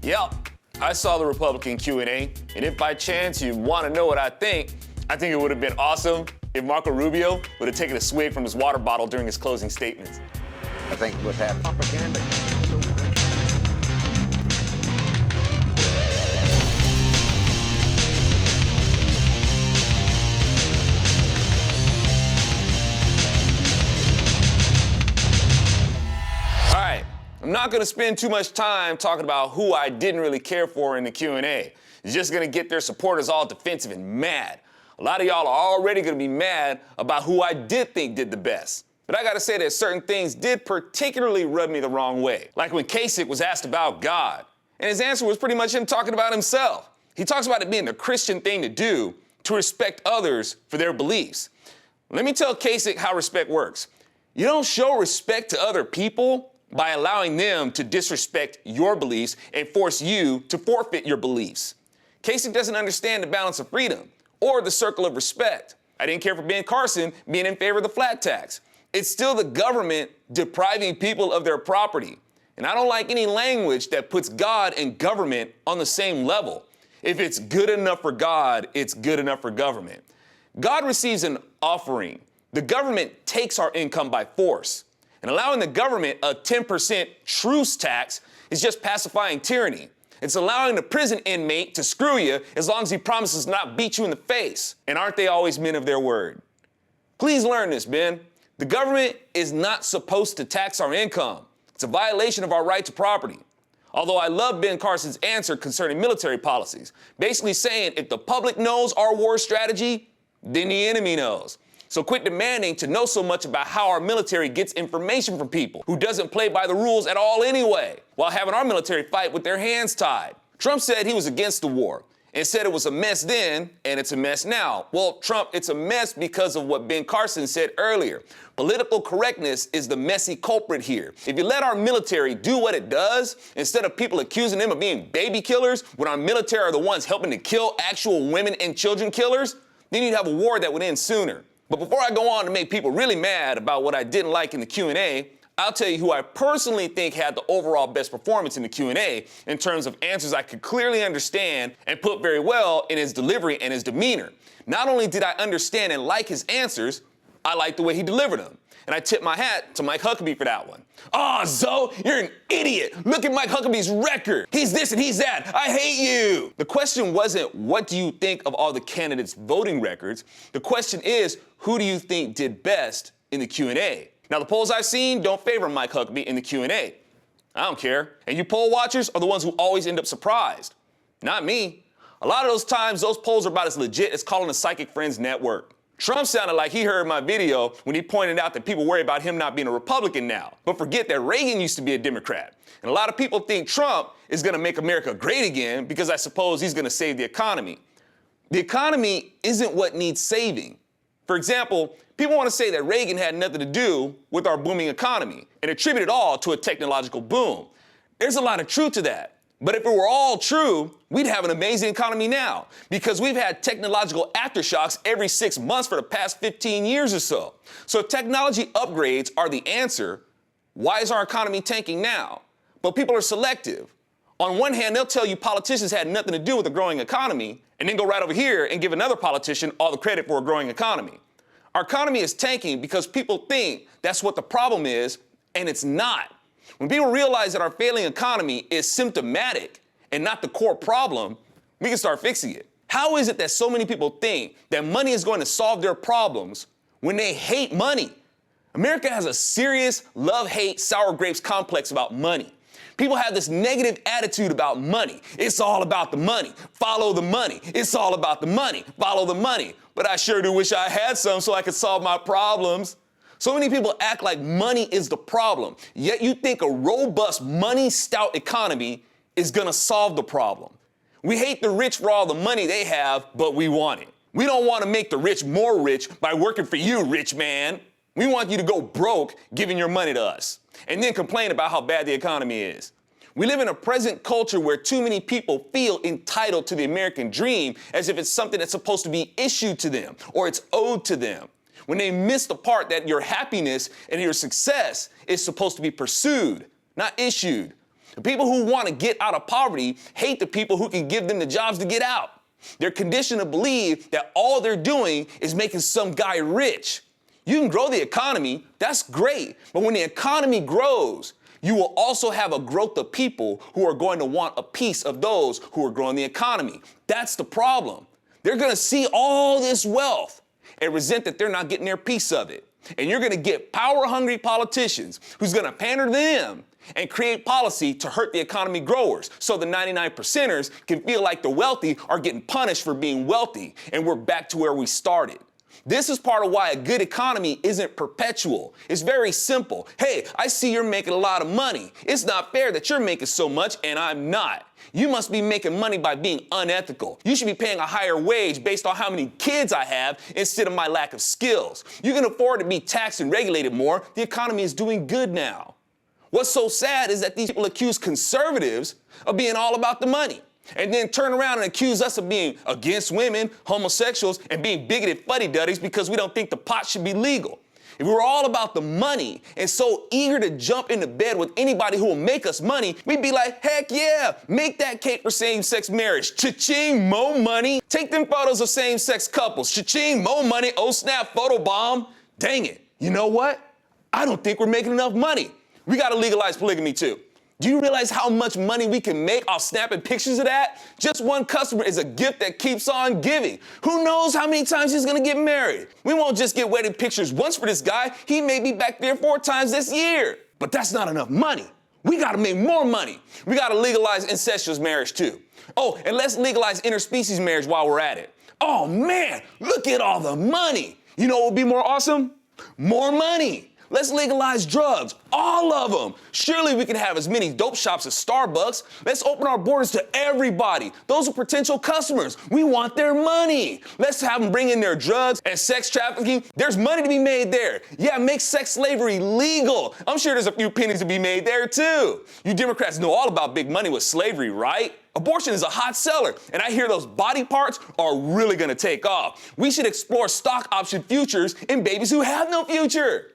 Yep, I saw the Republican Q&A, and if by chance you want to know what I think it would have been awesome if Marco Rubio would have taken a swig from his water bottle during his closing statements. I think what happened. Propaganda. All right, I'm not going to spend too much time talking about who I didn't really care for in the Q&A. It's just going to get their supporters all defensive and mad. A lot of y'all are already going to be mad about who I did think did the best. But I got to say that certain things did particularly rub me the wrong way. Like when Kasich was asked about God, and his answer was pretty much him talking about himself. He talks about it being the Christian thing to do to respect others for their beliefs. Let me tell Kasich how respect works. You don't show respect to other people by allowing them to disrespect your beliefs and force you to forfeit your beliefs. Kasich doesn't understand the balance of freedom or the circle of respect. I didn't care for Ben Carson being in favor of the flat tax. It's still the government depriving people of their property. And I don't like any language that puts God and government on the same level. If it's good enough for God, it's good enough for government. God receives an offering. The government takes our income by force. And allowing the government a 10% truce tax is just pacifying tyranny. It's allowing the prison inmate to screw you as long as he promises not to beat you in the face. And aren't they always men of their word? Please learn this, Ben. The government is not supposed to tax our income. It's a violation of our right to property. Although I love Ben Carson's answer concerning military policies, basically saying if the public knows our war strategy, then the enemy knows. So quit demanding to know so much about how our military gets information from people who doesn't play by the rules at all anyway, while having our military fight with their hands tied. Trump said he was against the war and said it was a mess then and it's a mess now. Well, Trump, it's a mess because of what Ben Carson said earlier. Political correctness is the messy culprit here. If you let our military do what it does, instead of people accusing them of being baby killers, when our military are the ones helping to kill actual women and children killers, then you'd have a war that would end sooner. But before I go on to make people really mad about what I didn't like in the Q&A, I'll tell you who I personally think had the overall best performance in the Q&A in terms of answers I could clearly understand and put very well in his delivery and his demeanor. Not only did I understand and like his answers, I liked the way he delivered them. And I tip my hat to Mike Huckabee for that one. Oh, Zo, you're an idiot. Look at Mike Huckabee's record. He's this and he's that. I hate you. The question wasn't, what do you think of all the candidates' voting records? The question is, who do you think did best in the Q&A? Now, the polls I've seen don't favor Mike Huckabee in the Q&A. I don't care. And you poll watchers are the ones who always end up surprised. Not me. A lot of those times, those polls are about as legit as calling a psychic friend's network. Trump sounded like he heard my video when he pointed out that people worry about him not being a Republican now, but forget that Reagan used to be a Democrat. And a lot of people think Trump is going to make America great again because I suppose he's going to save the economy. The economy isn't what needs saving. For example, people want to say that Reagan had nothing to do with our booming economy and attribute it all to a technological boom. There's a lot of truth to that. But if it were all true, we'd have an amazing economy now because we've had technological aftershocks every 6 months for the past 15 years or so. So if technology upgrades are the answer, why is our economy tanking now? But people are selective. On one hand, they'll tell you politicians had nothing to do with a growing economy and then go right over here and give another politician all the credit for a growing economy. Our economy is tanking because people think that's what the problem is, and it's not. When people realize that our failing economy is symptomatic and not the core problem, we can start fixing it. How is it that so many people think that money is going to solve their problems when they hate money? America has a serious love-hate sour grapes complex about money. People have this negative attitude about money. It's all about the money. Follow the money. It's all about the money. Follow the money. But I sure do wish I had some so I could solve my problems. So many people act like money is the problem, yet you think a robust, money-stout economy is gonna solve the problem. We hate the rich for all the money they have, but we want it. We don't want to make the rich more rich by working for you, rich man. We want you to go broke giving your money to us, and then complain about how bad the economy is. We live in a present culture where too many people feel entitled to the American dream as if it's something that's supposed to be issued to them or it's owed to them, when they miss the part that your happiness and your success is supposed to be pursued, not issued. The people who want to get out of poverty hate the people who can give them the jobs to get out. They're conditioned to believe that all they're doing is making some guy rich. You can grow the economy, that's great, but when the economy grows, you will also have a growth of people who are going to want a piece of those who are growing the economy. That's the problem. They're going to see all this wealth and resent that they're not getting their piece of it. And you're going to get power-hungry politicians who's going to pander to them and create policy to hurt the economy growers so the 99%ers can feel like the wealthy are getting punished for being wealthy, and we're back to where we started. This is part of why a good economy isn't perpetual. It's very simple. Hey, I see you're making a lot of money. It's not fair that you're making so much and I'm not. You must be making money by being unethical. You should be paying a higher wage based on how many kids I have instead of my lack of skills. You can afford to be taxed and regulated more. The economy is doing good now. What's so sad is that these people accuse conservatives of being all about the money, and then turn around and accuse us of being against women, homosexuals, and being bigoted fuddy-duddies because we don't think the pot should be legal. If we were all about the money and so eager to jump into bed with anybody who will make us money, we'd be like, heck yeah, make that cake for same-sex marriage. Cha-ching, mo money. Take them photos of same-sex couples. Cha-ching, mo money. Oh snap, photobomb. Dang it. You know what? I don't think we're making enough money. We gotta legalize polygamy too. Do you realize how much money we can make off snapping pictures of that? Just one customer is a gift that keeps on giving. Who knows how many times he's gonna get married? We won't just get wedding pictures once for this guy. He may be back there 4 times this year. But that's not enough money. We gotta make more money. We gotta legalize incestuous marriage too. Oh, and let's legalize interspecies marriage while we're at it. Oh man, look at all the money. You know what would be more awesome? More money. Let's legalize drugs, all of them. Surely we can have as many dope shops as Starbucks. Let's open our borders to everybody. Those are potential customers. We want their money. Let's have them bring in their drugs and sex trafficking. There's money to be made there. Yeah, make sex slavery legal. I'm sure there's a few pennies to be made there too. You Democrats know all about big money with slavery, right? Abortion is a hot seller, and I hear those body parts are really gonna take off. We should explore stock option futures in babies who have no future.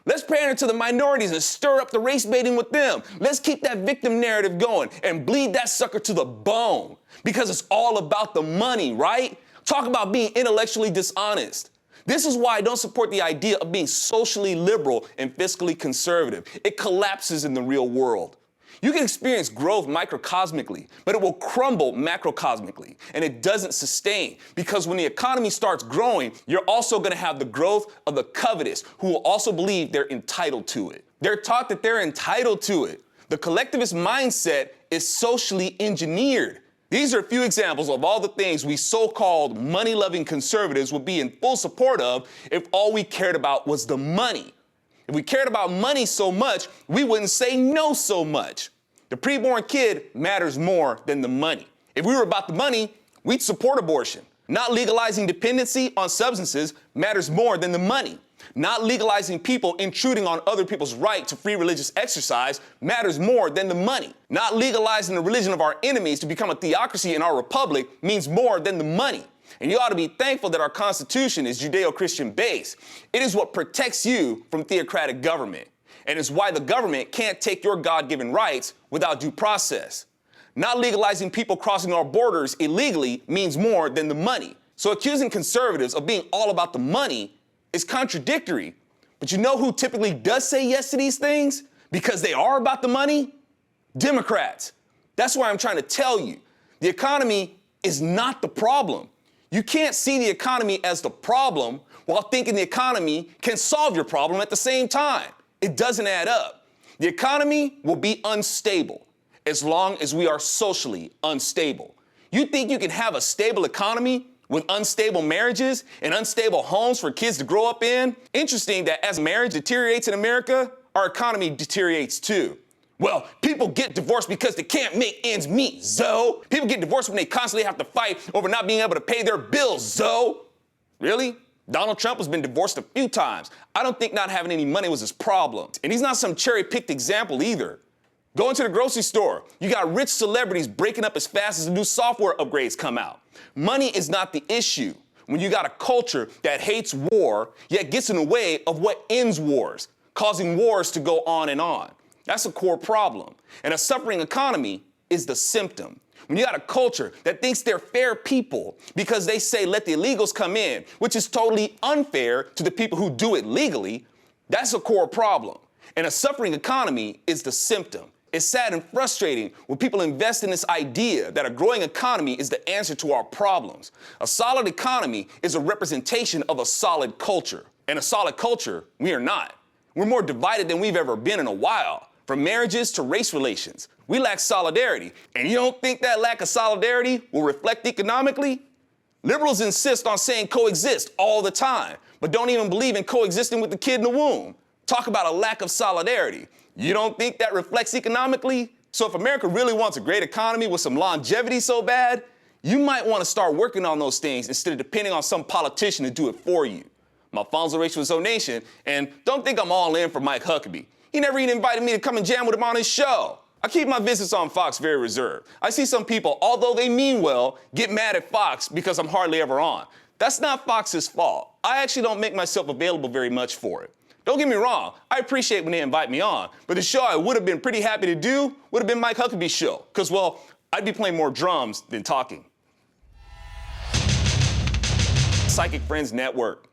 Let's pander to the minorities and stir up the race baiting with them. Let's keep that victim narrative going and bleed that sucker to the bone because it's all about the money, right? Talk about being intellectually dishonest. This is why I don't support the idea of being socially liberal and fiscally conservative. It collapses in the real world. You can experience growth microcosmically, but it will crumble macrocosmically, and it doesn't sustain because when the economy starts growing, you're also going to have the growth of the covetous who will also believe they're entitled to it. They're taught that they're entitled to it. The collectivist mindset is socially engineered. These are a few examples of all the things we so-called money-loving conservatives would be in full support of if all we cared about was the money. If we cared about money so much, we wouldn't say no so much. The preborn kid matters more than the money. If we were about the money, we'd support abortion. Not legalizing dependency on substances matters more than the money. Not legalizing people intruding on other people's right to free religious exercise matters more than the money. Not legalizing the religion of our enemies to become a theocracy in our republic means more than the money. And you ought to be thankful that our Constitution is Judeo-Christian based. It is what protects you from theocratic government. And it's why the government can't take your God-given rights without due process. Not legalizing people crossing our borders illegally means more than the money. So accusing conservatives of being all about the money is contradictory. But you know who typically does say yes to these things? Because they are about the money? Democrats. That's why I'm trying to tell you, the economy is not the problem. You can't see the economy as the problem while thinking the economy can solve your problem at the same time. It doesn't add up. The economy will be unstable as long as we are socially unstable. You think you can have a stable economy with unstable marriages and unstable homes for kids to grow up in? Interesting that as marriage deteriorates in America, our economy deteriorates too. Well, people get divorced because they can't make ends meet, Zo. People get divorced when they constantly have to fight over not being able to pay their bills, Zo. Really? Donald Trump has been divorced a few times. I don't think not having any money was his problem. And he's not some cherry-picked example either. Go into the grocery store. You got rich celebrities breaking up as fast as the new software upgrades come out. Money is not the issue when you got a culture that hates war, yet gets in the way of what ends wars, causing wars to go on and on. That's a core problem. And a suffering economy is the symptom. When you got a culture that thinks they're fair people because they say let the illegals come in, which is totally unfair to the people who do it legally, that's a core problem. And a suffering economy is the symptom. It's sad and frustrating when people invest in this idea that a growing economy is the answer to our problems. A solid economy is a representation of a solid culture. And a solid culture, we are not. We're more divided than we've ever been in a while, from marriages to race relations. We lack solidarity. And you don't think that lack of solidarity will reflect economically? Liberals insist on saying coexist all the time, but don't even believe in coexisting with the kid in the womb. Talk about a lack of solidarity. You don't think that reflects economically? So if America really wants a great economy with some longevity so bad, you might want to start working on those things instead of depending on some politician to do it for you. My Fonzo Rachel with ZoNation, and don't think I'm all in for Mike Huckabee. He never even invited me to come and jam with him on his show. I keep my visits on Fox very reserved. I see some people, although they mean well, get mad at Fox because I'm hardly ever on. That's not Fox's fault. I actually don't make myself available very much for it. Don't get me wrong, I appreciate when they invite me on, but the show I would have been pretty happy to do would have been Mike Huckabee's show, because, well, I'd be playing more drums than talking. Psychic Friends Network.